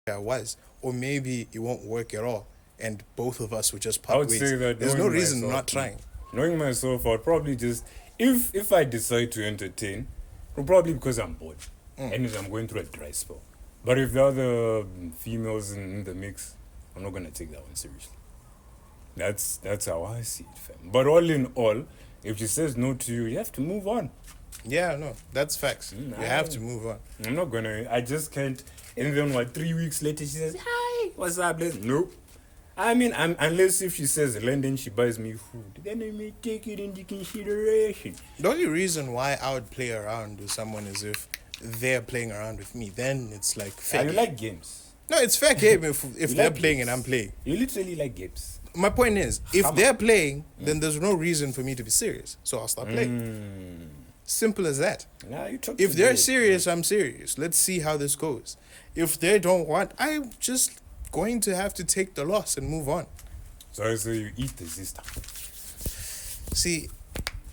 I was, or maybe it won't work at all, and both of us would just I part would ways. say that There's no reason not trying. Knowing myself, I'd probably just if I decide to entertain, well, probably because I'm bored and I'm going through a dry spell. But if the other females in the mix, I'm not gonna take that one seriously. That's how I see it, fam. But all in all, if she says no to you, you have to move on. Yeah, no, that's facts. You have to move on. I'm not gonna. I just can't. And then 3 weeks later, she says, "Hi, what's up?" Nope. I mean, unless if she says London, she buys me food, then I may take it into consideration. The only reason why I would play around with someone is if they're playing around with me. Then it's like fair. You game. like games. No, it's fair game if they're like playing games. and I'm playing. You literally like games. My point is, if Come on. they're playing, then there's no reason for me to be serious. So I'll stop playing. Simple as that. Nah, you talk If to they're me. serious, I'm serious. Let's see how this goes. If they don't want, I'm just going to have to take the loss and move on. So you eat the sister. See,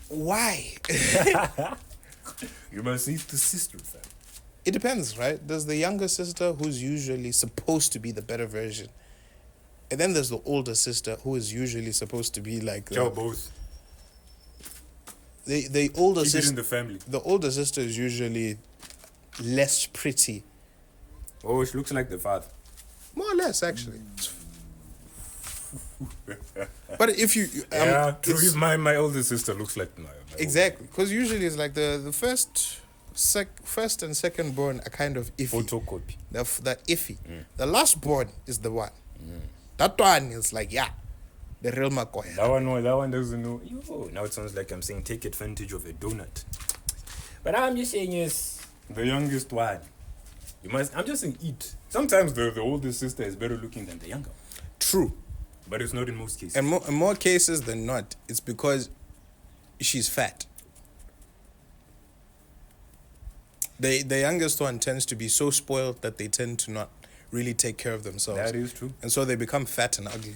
why? You must eat the sister, fam. It depends, right? There's the younger sister who's usually supposed to be the better version. And then there's the older sister who is usually supposed to be like Tell both. the older Keep it in sister. the family. The older sister is usually less pretty, Oh, she looks like the father. more or less actually. But if you, Yeah, true. it's- My older sister looooks like my exactly, because usually it's like the first and second born are kind of iffy. photocopy. They're iffy. The last born is the one. That one is like, yeah, the real Makoya. That one doesn't know. Yo, now it sounds like I'm saying take advantage of a donut. But I'm just saying yes, the youngest one. I'm just saying eat. Sometimes the older sister is better looking than the younger one. True. But it's not in most cases. And in more cases than not, it's because she's fat. The youngest one tends to be so spoiled that they tend to not really take care of themselves. That is true. And so they become fat and ugly.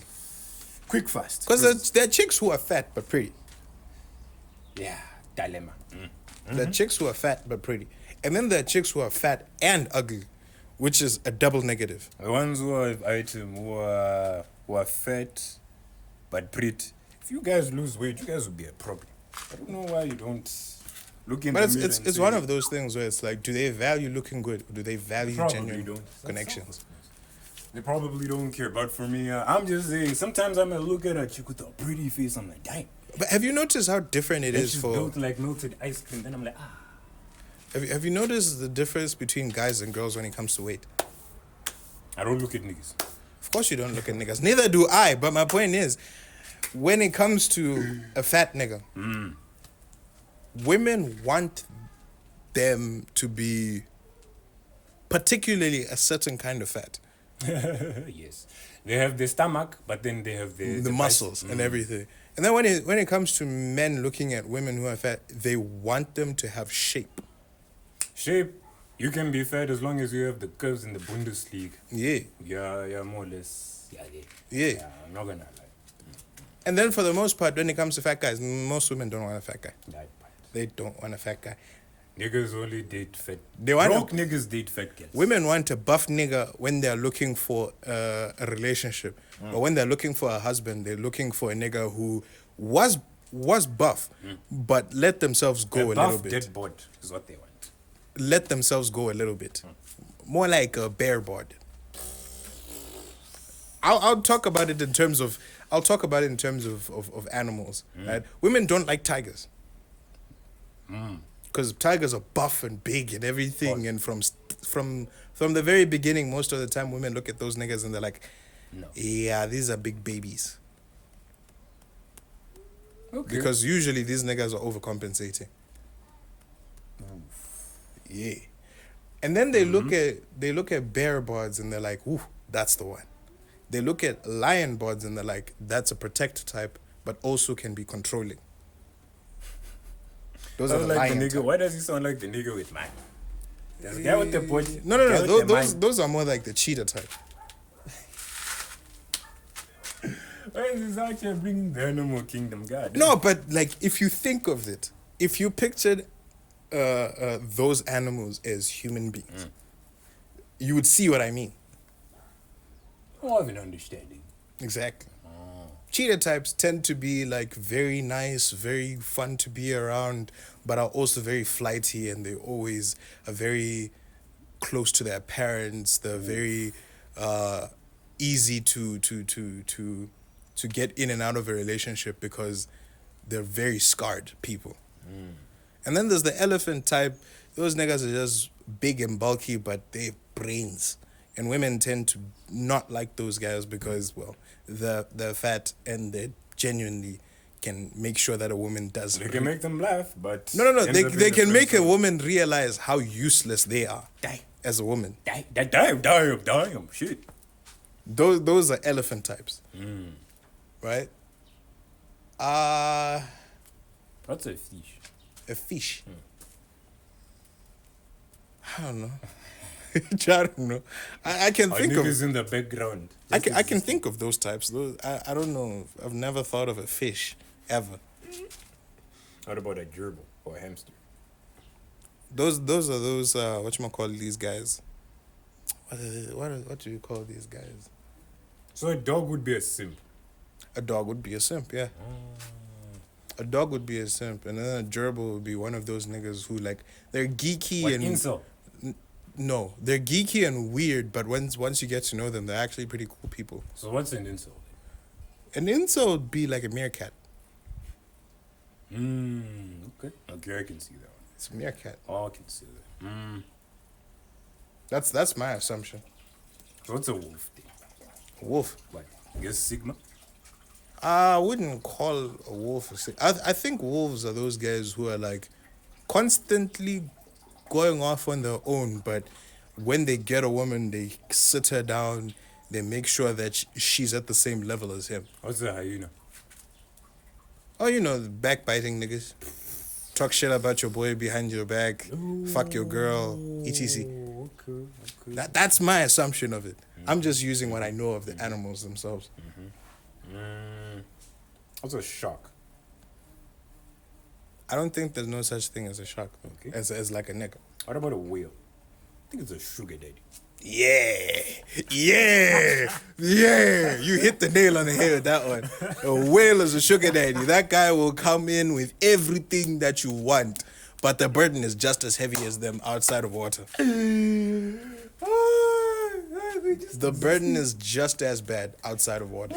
Quick fast. Because there are chicks who are fat but pretty. Yeah, dilemma. There are chicks who are fat but pretty. And then there are chicks who are fat and ugly, which is a double negative. The ones who are fat but pretty. If you guys lose weight, you guys will be a problem. I don't know why you don't look in But the mirror it's and one say, of those things where it's like, do they value looking good or do they value Probably genuine don't. connections? They probably don't care. But for me, I'm just saying, sometimes I may look at a chick with a pretty face. I'm like, dang. But have you noticed how different it is She's for... built like melted ice cream. Then I'm like, ah. Have you noticed the difference between guys and girls when it comes to weight? I don't look at niggas. Of course you don't look at niggas. Neither do I. But my point is, when it comes to a fat nigga, women want them to be particularly a certain kind of fat. Yes. They have the stomach, but then they have The muscles and everything. And then when it comes to men looking at women who are fat, they want them to have shape. shape. You can be fat as long as you have the curves in the Bundesliga. Yeah. Yeah, more or less. Yeah. I'm not gonna lie. And then for the most part, when it comes to fat guys, most women don't want a fat guy. That part. They don't want a fat guy. Niggas only date fat. They want Broke niggas date fat girls. Women want a buff nigga when they're looking for a relationship. But when they're looking for a husband, they're looking for a nigga who was buff, but let themselves go a little buff bit. dead bod is what they want. Let themselves go a little bit. More like a bare bod. I'll talk about it in terms of animals. Right? Women don't like tigers. Because tigers are buff and big and everything, and from the very beginning, most of the time, women look at those niggas and they're like, No. yeah, these are big babies. Okay. Because usually these niggas are overcompensating. Yeah. And then they look at bear bods and they're like, ooh, that's the one. They look at lion bods and they're like, that's a protector type, but also can be controlling. Those are the like lion the nigga. type. Why does he sound like the nigga with mine? There's a guy with the body. No. guy with the mind. Those are more like the cheetah type. Why is this out here bringing the animal kingdom, God? No, but like if you think of it, if you pictured those animals as human beings, you would see what I mean. More of an understanding. Exactly. Cheetah types tend to be like very nice, very fun to be around, but are also very flighty, and they always are very close to their parents. They're very easy to get in and out of a relationship because they're very scarred people. And then there's the elephant type. Those niggas are just big and bulky, but they have brains. And women tend to not like those guys because, well, they're fat and they genuinely can make sure that a woman does. They can make them laugh, but... No. They can make a woman realize how useless they are as a woman. Damn, shit. Those are elephant types. Right? What's a fish? A fish. I don't know. I don't know. I can think of... niggas in the background. I can think of those types. I don't know. I've never thought of a fish, ever. What about a gerbil or a hamster? Those are those, whatchamacallit, these guys. What do you call these guys? So a dog would be a simp. A dog would be a simp, yeah. A dog would be a simp, and then a gerbil would be one of those niggas who, like, they're geeky What, and... incel? No, they're geeky and weird, but once you get to know them, they're actually pretty cool people. So what's an incel? An incel would be like a meerkat. Okay, I can see that one. It's a meerkat. Oh, I can see that. That's my assumption. So what's a wolf thing? Wolf. Like, I guess Sigma? I wouldn't call a wolf a sick. I think wolves are those guys who are like constantly going off on their own, but when they get a woman, they sit her down, they make sure that she's at the same level as him. What's a hyena? Oh, you know, the backbiting niggas. Talk shit about your boy behind your back, fuck your girl, etc. Okay. That's my assumption of it. I'm just using what I know of the animals themselves. What's a shark? I don't think there's no such thing as a shark, Okay. as like a nigga. What about a whale? I think it's a sugar daddy. Yeah. You hit the nail on the head with that one. A whale is a sugar daddy. That guy will come in with everything that you want, but the burden is just as heavy as them outside of water. The burden is just as bad outside of water.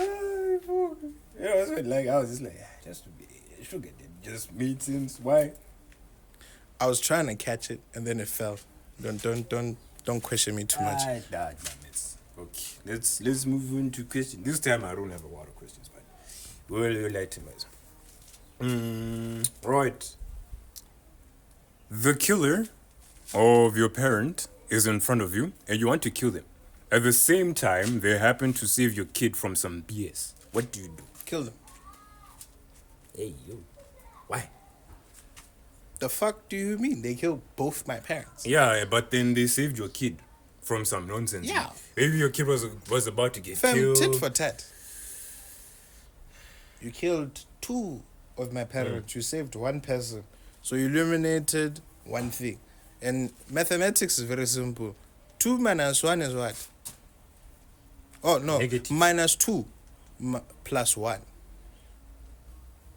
Yeah, I was just like, just to be sugar daddy, just meetings. Why? I was trying to catch it and then it fell. Don't question me too much. Damn it. Okay, let's move on to questions. This time I don't have a lot of questions, but we'll lighten myself. Right. The killer of your parent is in front of you, and you want to kill them. At the same time, they happen to save your kid from some BS. What do you do? Kill them. Hey, yo. Why? The fuck do you mean? They killed both my parents. Yeah, but then they saved your kid from some nonsense. Yeah. Maybe your kid was about to get Fam, killed. tit for tat. You killed two of my parents. You saved one person. So you eliminated one thing. And mathematics is very simple. 2 minus 1 is what? Oh, no. Negative. Minus 2 plus 1.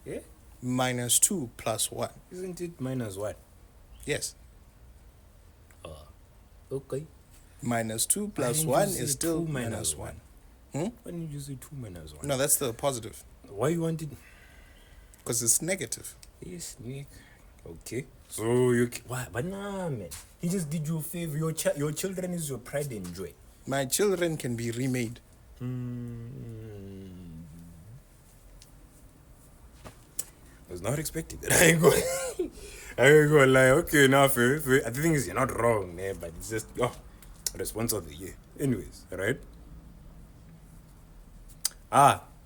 Yeah? Minus 2 plus 1. Isn't it minus what? Yes. Okay. Minus 2 plus Why 1 didn't you is say still 2 minus 1. Hmm? Why didn't you say 2 minus 1? No, that's the positive. Why you wanted... Because it's negative. Yes, Nick. Okay. So you... Why? But nah, man. He just did you a favor. Your children is your pride and joy. My children can be remade. I was not expecting that. I ain't gonna lie. Okay, now, the thing is, you're not wrong, man, but it's just, response of the year. Anyways, right?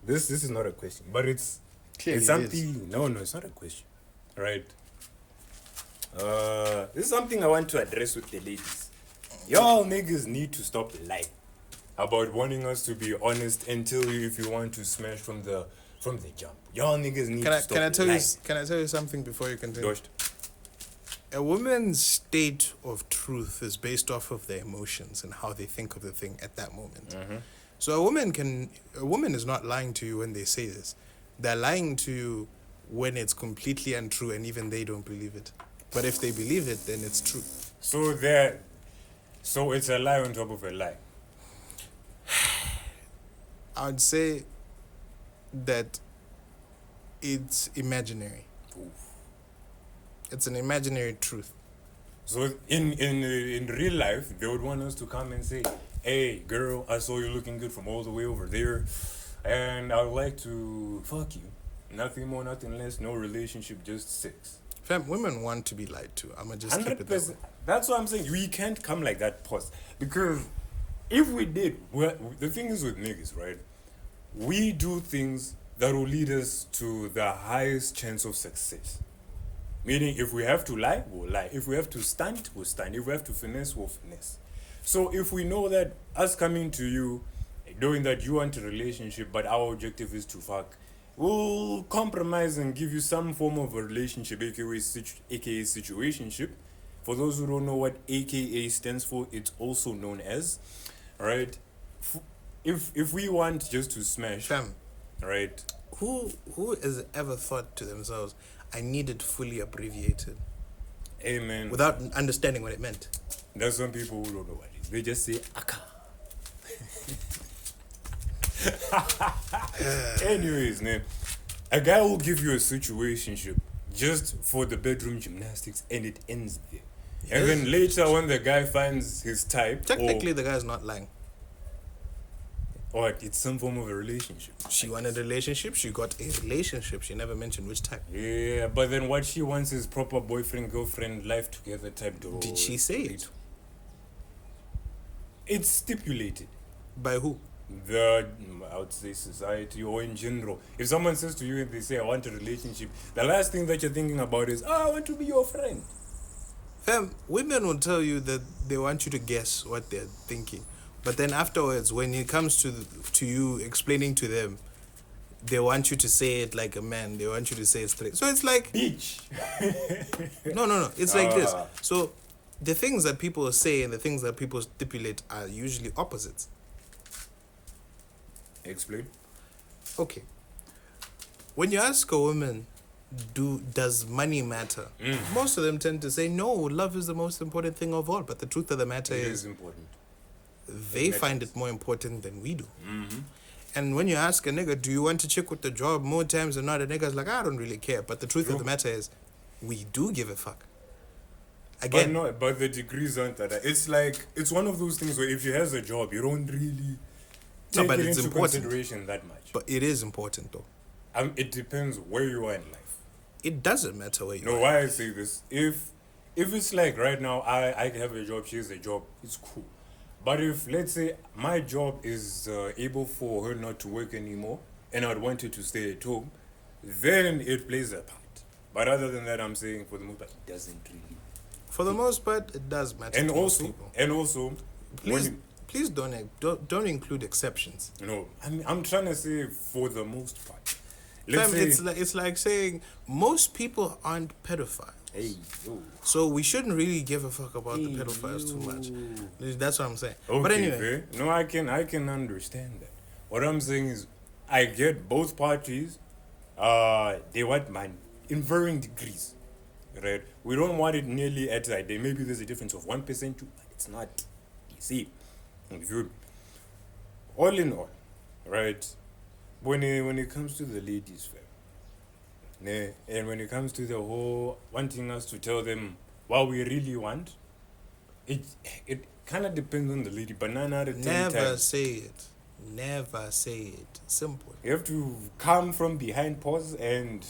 This is not a question, but it's Clearly it's something. No, it's not a question, right? This is something I want to address with the ladies. Y'all niggas need to stop lying about wanting us to be honest until if you want to smash from the jump. Y'all niggas need to stop lying. Can I tell you something before you continue? Doshed. A woman's state of truth is based off of their emotions and how they think of the thing at that moment. So a woman is not lying to you when they say this. They're lying to you when it's completely untrue and even they don't believe it. But if they believe it, then it's true. So it's a lie on top of a lie. I would say that it's imaginary. It's an imaginary truth. So in real life, they would want us to come and say, "Hey, girl, I saw you looking good from all the way over there, and I would like to fuck you. Nothing more, nothing less. No relationship, just sex." Fam, women want to be lied to. I'ma just keep it that way. That's what I'm saying. We can't come like that, pause. Because if we did, the thing is with niggas, right? We do things that will lead us to the highest chance of success. Meaning, if we have to lie, we'll lie. If we have to stunt, we'll stunt. If we have to finesse, we'll finesse. So if we know that us coming to you, knowing that you want a relationship, but our objective is to fuck, we'll compromise and give you some form of a relationship, aka situationship. For those who don't know what AKA stands for, it's also known as, right? If we want just to smash, Fam, right? who has ever thought to themselves, I need it fully abbreviated? Amen. Without understanding what it meant. There's some people who don't know what it is. They just say aka. Anyways, man, a guy will give you a situationship just for the bedroom gymnastics and it ends there. And then later when the guy finds his type, Technically, the guy's not lying. or it's some form of a relationship. She wanted a relationship. She got a relationship. She never mentioned which type. Yeah, but then what she wants is proper boyfriend, girlfriend, life together type. Did she say it? It's stipulated. By who? I would say society or in general. If someone says to you and they say, I want a relationship, the last thing that you're thinking about is, I want to be your friend. Fam, women will tell you that they want you to guess what they're thinking. But then afterwards, when it comes to you explaining to them, they want you to say it like a man. They want you to say it straight. So it's like... Bitch. No. It's like this. So the things that people say and the things that people stipulate are usually opposites. Explain. Okay. When you ask a woman, does money matter? Most of them tend to say, no, love is the most important thing of all. But the truth of the matter is important. They find it more important than we do. And when you ask a nigga, do you want to chick with the job more times than not? A nigga's like, I don't really care. But the truth of the matter is, we do give a fuck. Again. But the degrees aren't that. It's like, it's one of those things where if she has a job, you don't really take it into consideration that much. But it is important though. It depends where you are in life. It doesn't matter where you are. No, why I say this, if it's like right now, I have a job, she has a job, it's cool. But if, let's say, my job is able for her not to work anymore, and I'd want her to stay at home, then it plays a part. But other than that, I'm saying for the most part, it doesn't really. For the most part, it does matter and to also, most people. And also, please don't include exceptions. No, I'm trying to say for the most part. It's like saying most people aren't pedophiles. Hey, yo. So we shouldn't really give a fuck about the pedophiles too much. That's what I'm saying. Okay, but anyway, no, I can understand that. What I'm saying is, I get both parties. They want mine in varying degrees, right? We don't want it nearly at like maybe there's a difference of 1%, 2%, but it's not. You see, all in all, right? When it comes to the ladies, fam. And when it comes to the whole wanting us to tell them what we really want, it kind of depends on the lady, but 9 out of 10 never say it. Never say it. Simple. You have to come from behind, pause, and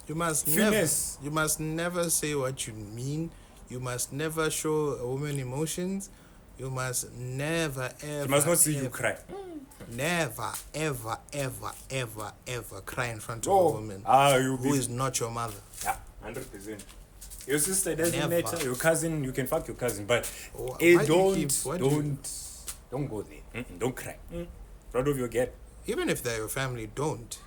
you must finesse. You must never say what you mean. You must never show a woman emotions. You must never ever. You must not see you cry. Never, ever, ever, ever, ever cry in front of a woman who is not your mother. Yeah, 100%. Your sister doesn't matter. Your cousin, you can fuck your cousin, but don't go there. Don't cry. In front of your girl. Even if they're your family, don't.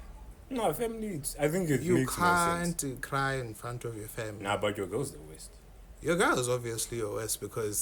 No, family. I think it You makes more sense. can't cry in front of your family. Nah, but your girl's the worst. Your girl is obviously your worst because